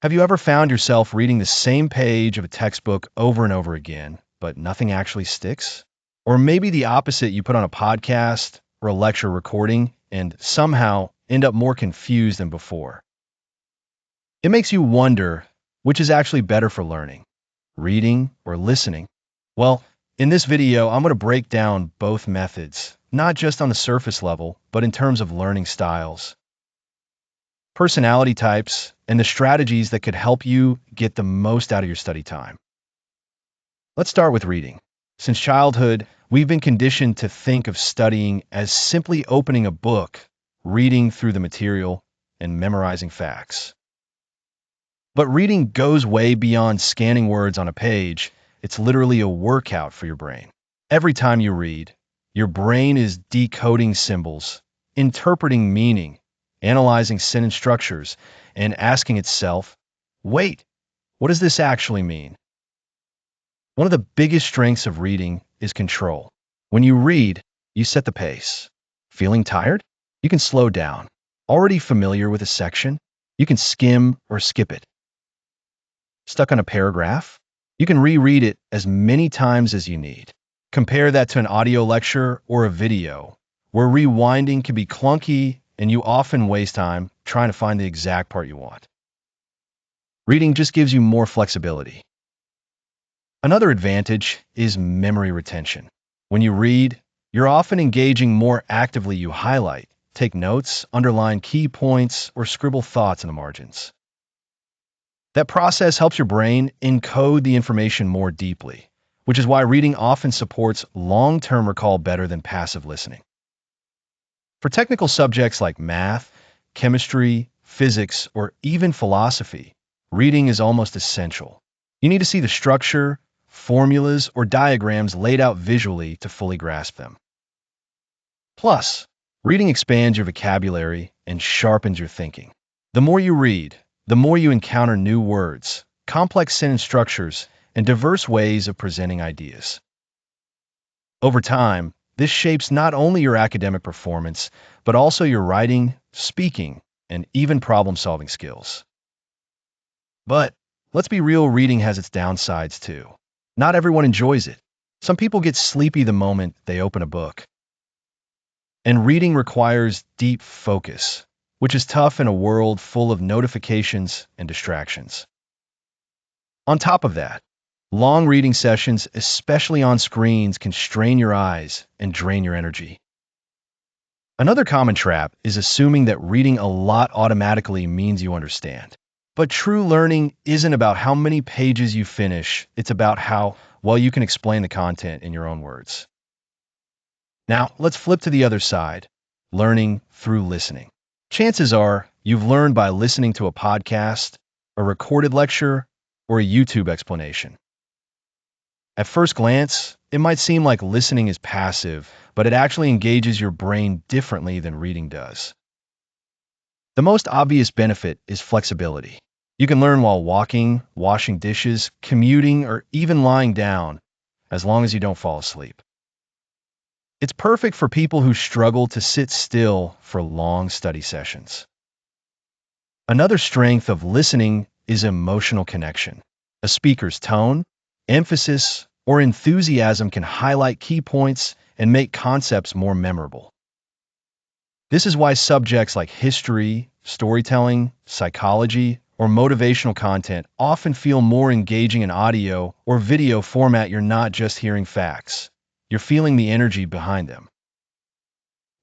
Have you ever found yourself reading the same page of a textbook over and over again, but nothing actually sticks? Or maybe the opposite, you put on a podcast or a lecture recording and somehow end up more confused than before. It makes you wonder which is actually better for learning, reading or listening. Well, in this video, I'm going to break down both methods, not just on the surface level, but in terms of learning styles, personality types, and the strategies that could help you get the most out of your study time. Let's start with reading. Since childhood, we've been conditioned to think of studying as simply opening a book, reading through the material, and memorizing facts. But reading goes way beyond scanning words on a page. It's literally a workout for your brain. Every time you read, your brain is decoding symbols, interpreting meaning, analyzing sentence structures, and asking itself, wait, what does this actually mean? One of the biggest strengths of reading is control. When you read, you set the pace. Feeling tired? You can slow down. Already familiar with a section? You can skim or skip it. Stuck on a paragraph? You can reread it as many times as you need. Compare that to an audio lecture or a video, where rewinding can be clunky and you often waste time trying to find the exact part you want. Reading just gives you more flexibility. Another advantage is memory retention. When you read, you're often engaging more actively. You highlight, take notes, underline key points, or scribble thoughts in the margins. That process helps your brain encode the information more deeply, which is why reading often supports long-term recall better than passive listening. For technical subjects like math, chemistry, physics, or even philosophy, reading is almost essential. You need to see the structure, formulas, or diagrams laid out visually to fully grasp them. Plus, reading expands your vocabulary and sharpens your thinking. The more you read, the more you encounter new words, complex sentence structures, and diverse ways of presenting ideas. Over time, this shapes not only your academic performance, but also your writing, speaking, and even problem-solving skills. But let's be real, reading has its downsides too. Not everyone enjoys it. Some people get sleepy the moment they open a book. And reading requires deep focus, which is tough in a world full of notifications and distractions. On top of that, long reading sessions, especially on screens, can strain your eyes and drain your energy. Another common trap is assuming that reading a lot automatically means you understand. But true learning isn't about how many pages you finish, it's about how well you can explain the content in your own words. Now, let's flip to the other side, learning through listening. Chances are you've learned by listening to a podcast, a recorded lecture, or a YouTube explanation. At first glance, it might seem like listening is passive, but it actually engages your brain differently than reading does. The most obvious benefit is flexibility. You can learn while walking, washing dishes, commuting, or even lying down, as long as you don't fall asleep. It's perfect for people who struggle to sit still for long study sessions. Another strength of listening is emotional connection. A speaker's tone, emphasis, or enthusiasm can highlight key points and make concepts more memorable. This is why subjects like history, storytelling, psychology, or motivational content often feel more engaging in audio or video format. You're not just hearing facts, you're feeling the energy behind them.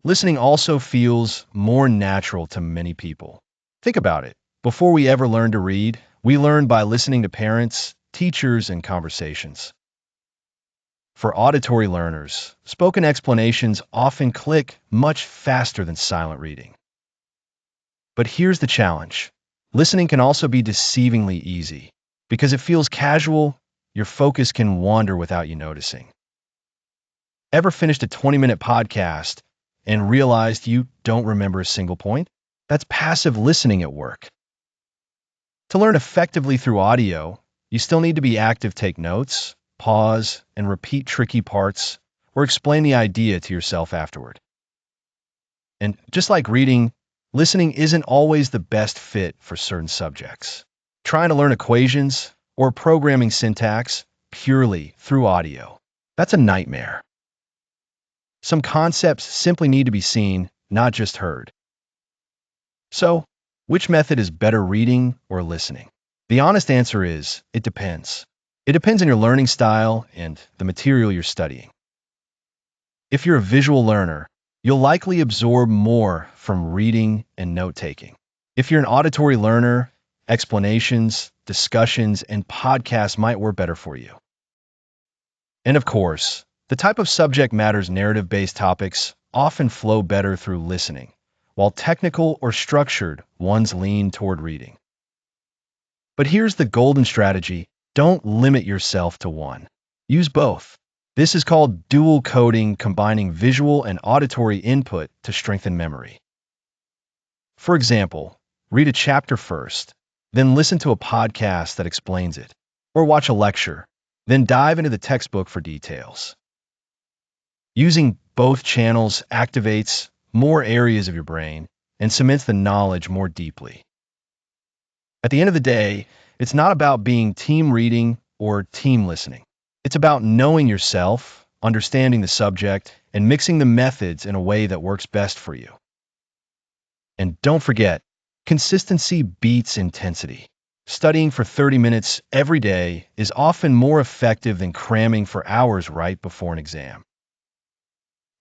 Listening also feels more natural to many people. Think about it. Before we ever learned to read, we learned by listening to parents, teachers, and conversations. For auditory learners, spoken explanations often click much faster than silent reading. But here's the challenge. Listening can also be deceivingly easy. Because it feels casual, your focus can wander without you noticing. Ever finished a 20-minute podcast and realized you don't remember a single point? That's passive listening at work. To learn effectively through audio, you still need to be active. Take notes, pause, and repeat tricky parts, or explain the idea to yourself afterward. And just like reading, listening isn't always the best fit for certain subjects. trying to learn equations or programming syntax purely through audio. That's a nightmare. Some concepts simply need to be seen, not just heard. So, which method is better, reading or listening? The honest answer is, it depends. It depends on your learning style and the material you're studying. If you're a visual learner, you'll likely absorb more from reading and note-taking. If you're an auditory learner, explanations, discussions, and podcasts might work better for you. And of course, the type of subject matter's narrative-based topics often flow better through listening, while technical or structured ones lean toward reading. But here's the golden strategy: don't limit yourself to one. Use both. This is called dual coding, combining visual and auditory input to strengthen memory. For example, read a chapter first, then listen to a podcast that explains it, or watch a lecture, then dive into the textbook for details. Using both channels activates more areas of your brain and cements the knowledge more deeply. At the end of the day, it's not about being team reading or team listening. It's about knowing yourself, understanding the subject, and mixing the methods in a way that works best for you. And don't forget, consistency beats intensity. Studying for 30 minutes every day is often more effective than cramming for hours right before an exam.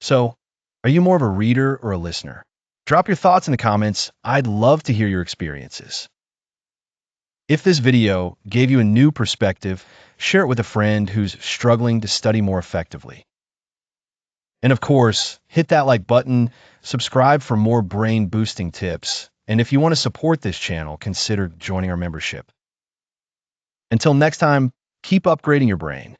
So, are you more of a reader or a listener? Drop your thoughts in the comments. I'd love to hear your experiences. If this video gave you a new perspective, share it with a friend who's struggling to study more effectively. And of course, hit that like button, subscribe for more brain-boosting tips, and if you want to support this channel, consider joining our membership. Until next time, keep upgrading your brain.